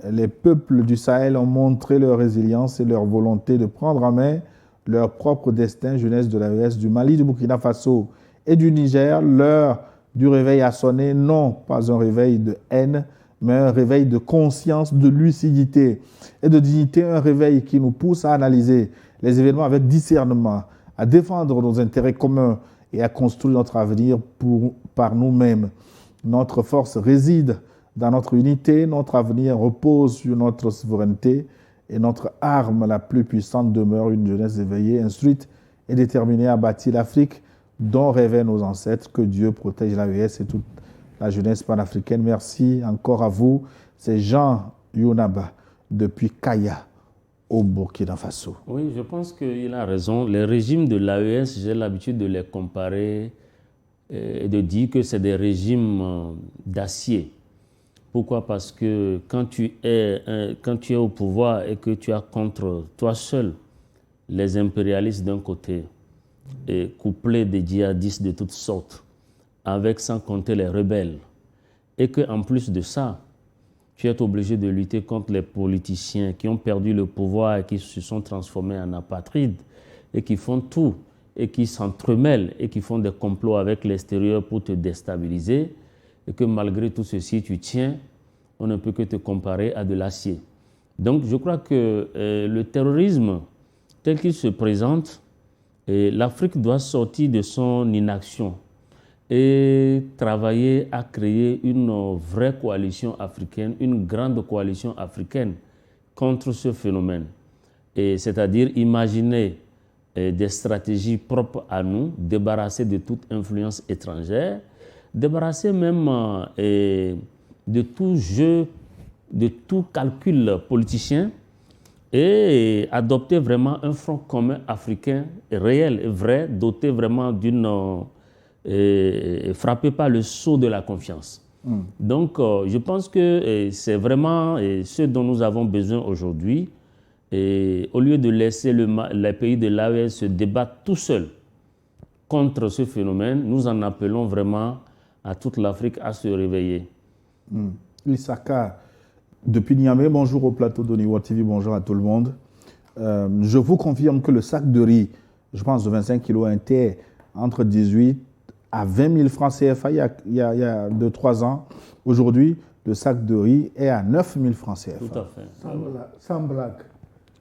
A: Les peuples du Sahel ont montré leur résilience et leur volonté de prendre en main leur propre destin. Jeunesse de l'AES, du Mali, du Burkina Faso et du Niger, l'heure du réveil a sonné, non pas un réveil de haine, mais un réveil de conscience, de lucidité et de dignité, un réveil qui nous pousse à analyser les événements avec discernement, à défendre nos intérêts communs et à construire notre avenir par nous-mêmes. Notre force réside dans notre unité, notre avenir repose sur notre souveraineté et notre arme la plus puissante demeure une jeunesse éveillée, instruite et déterminée à bâtir l'Afrique dont rêvaient nos ancêtres. Que Dieu protège l'AES et toute la jeunesse panafricaine. Merci encore à vous. C'est Jean Younaba depuis Kaya au Burkina Faso.
B: Oui, je pense qu'il a raison. Les régimes de l'AES, j'ai l'habitude de les comparer et de dire que c'est des régimes d'acier. Pourquoi? Parce que quand tu es au pouvoir et que tu as contre toi seul les impérialistes d'un côté et couplés des djihadistes de toutes sortes, avec sans compter les rebelles, et qu'en plus de ça, tu es obligé de lutter contre les politiciens qui ont perdu le pouvoir et qui se sont transformés en apatrides et qui font tout et qui s'entremêlent et qui font des complots avec l'extérieur pour te déstabiliser, et que malgré tout ceci, tu tiens, on ne peut que te comparer à de l'acier. Donc je crois que le terrorisme, tel qu'il se présente, l'Afrique doit sortir de son inaction et travailler à créer une vraie coalition africaine, une grande coalition africaine contre ce phénomène. C'est-à-dire imaginer des stratégies propres à nous, débarrasser de toute influence étrangère, débarrasser même de tout jeu, de tout calcul politicien et adopter vraiment un front commun africain réel et vrai, doté vraiment d'une... frappé par le sceau de la confiance. Donc, je pense que c'est vraiment ce dont nous avons besoin aujourd'hui. Au lieu de laisser les pays de l'AES se débattre tout seuls contre ce phénomène, nous en appelons vraiment à toute l'Afrique à se réveiller.
A: Issaka, depuis Niamey, bonjour au plateau de Niwa TV, bonjour à tout le monde. Je vous confirme que le sac de riz, je pense de 25 kilos, était entre 18 à 20 000 francs CFA il y a 2-3 ans. Aujourd'hui, le sac de riz est à 9 000 francs CFA.
B: Tout à fait.
C: Sans blague.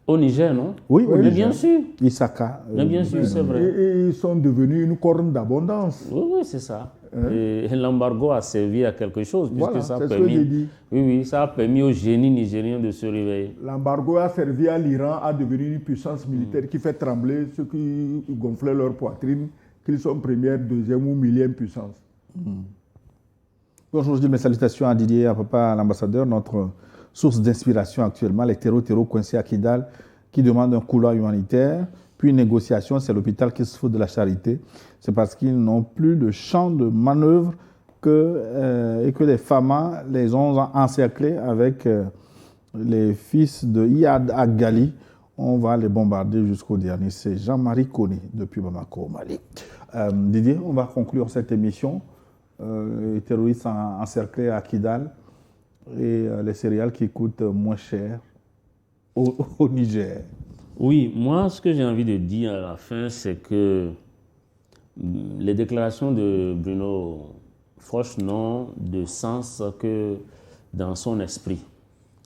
B: Au Niger, non?
A: Oui,
B: mais bien sûr.
A: Issaka.
B: Mais bien sûr, c'est vrai.
C: Et ils sont devenus une corne d'abondance.
B: Oui, c'est ça. Et l'embargo a servi à quelque chose, puisque
C: Voilà,
B: ça a
C: c'est ce
B: permis,
C: que j'ai dit.
B: oui, ça a permis aux génies nigériens de se réveiller.
C: L'embargo a servi à l'Iran à devenir une puissance militaire qui fait trembler ceux qui gonflaient leur poitrine, qu'ils sont première, deuxième ou millième puissance.
A: Bonjour, je dis mes salutations à Didier, à papa, à l'ambassadeur, notre source d'inspiration actuellement, les terreaux coincés à Kidal, qui demandent un couloir humanitaire, puis une négociation, c'est l'hôpital qui se fout de la charité. C'est parce qu'ils n'ont plus de champ de manœuvre et que les FAMA les ont encerclés avec les fils de Iyad Agali. On va les bombarder jusqu'au dernier. C'est Jean-Marie Kony depuis Bamako, au Mali. Didier, on va conclure cette émission. Les terroristes encerclés à Kidal et les céréales qui coûtent moins cher au Niger.
B: Oui, moi, ce que j'ai envie de dire à la fin, c'est que les déclarations de Bruno Froch n'ont de sens que dans son esprit.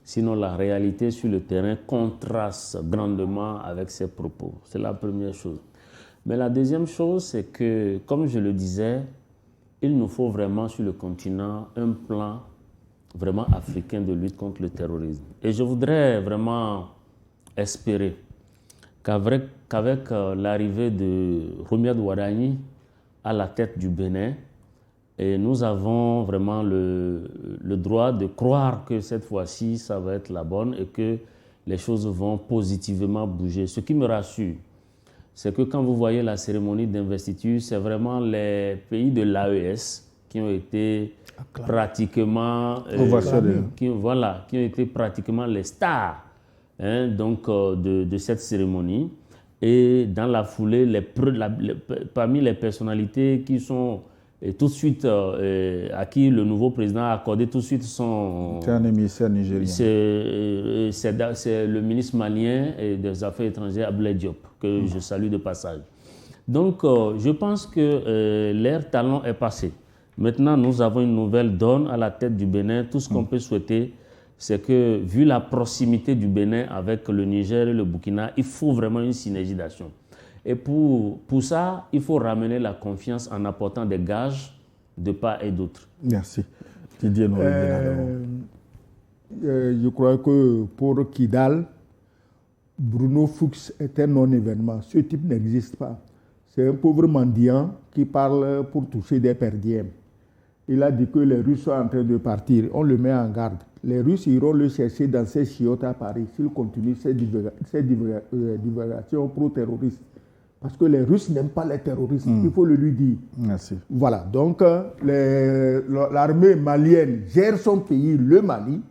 B: Sinon, la réalité sur le terrain contraste grandement avec ses propos. C'est la première chose. Mais la deuxième chose, c'est que, comme je le disais, il nous faut vraiment sur le continent un plan vraiment africain de lutte contre le terrorisme. Et je voudrais vraiment espérer qu'avec l'arrivée de Romiad Ouadani à la tête du Bénin, et nous avons vraiment le droit de croire que cette fois-ci, ça va être la bonne et que les choses vont positivement bouger. Ce qui me rassure, c'est que quand vous voyez la cérémonie d'investiture, c'est vraiment les pays de l'AES qui ont été pratiquement qui ont été pratiquement les stars de cette cérémonie. Et dans la foulée, parmi les personnalités qui sont tout de suite à qui le nouveau président a accordé tout de suite son...
A: C'est un émissaire nigérien.
B: C'est le ministre malien des Affaires étrangères, Abdoulaye Diop, que je salue de passage. Donc, je pense que l'ère talon est passée. Maintenant, nous avons une nouvelle donne à la tête du Bénin. Tout ce qu'on peut souhaiter, c'est que, vu la proximité du Bénin avec le Niger et le Burkina, il faut vraiment une synergie d'action. Et pour ça, il faut ramener la confiance en apportant des gages de part et d'autre.
A: Merci. Didier
C: je crois que pour Kidal, Bruno Fuchs est un non-événement. Ce type n'existe pas. C'est un pauvre mendiant qui parle pour toucher des perdièmes. Il a dit que les Russes sont en train de partir. On le met en garde. Les Russes iront le chercher dans ses chiottes à Paris s'il continue ses divulgations pro-terroristes. Parce que les Russes n'aiment pas les terroristes, il faut le lui dire.
A: Merci.
C: Voilà, donc l'armée malienne gère son pays, le Mali.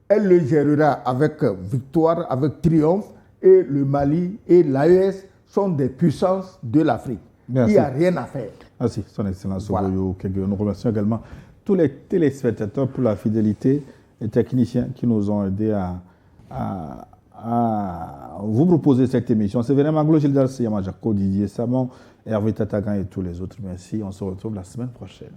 C: Elle le gérera avec victoire, avec triomphe. Et le Mali et l'AES sont des puissances de l'Afrique. Il n'y a rien à faire.
A: Merci, Son Excellence Oboyo Kegeo. Nous remercions également tous les téléspectateurs pour la fidélité, les techniciens qui nous ont aidés à vous proposer cette émission. C'est vraiment Maglo Gildas, Yamajako, Didier Samon, Hervé Tatagan et tous les autres. Merci. On se retrouve la semaine prochaine.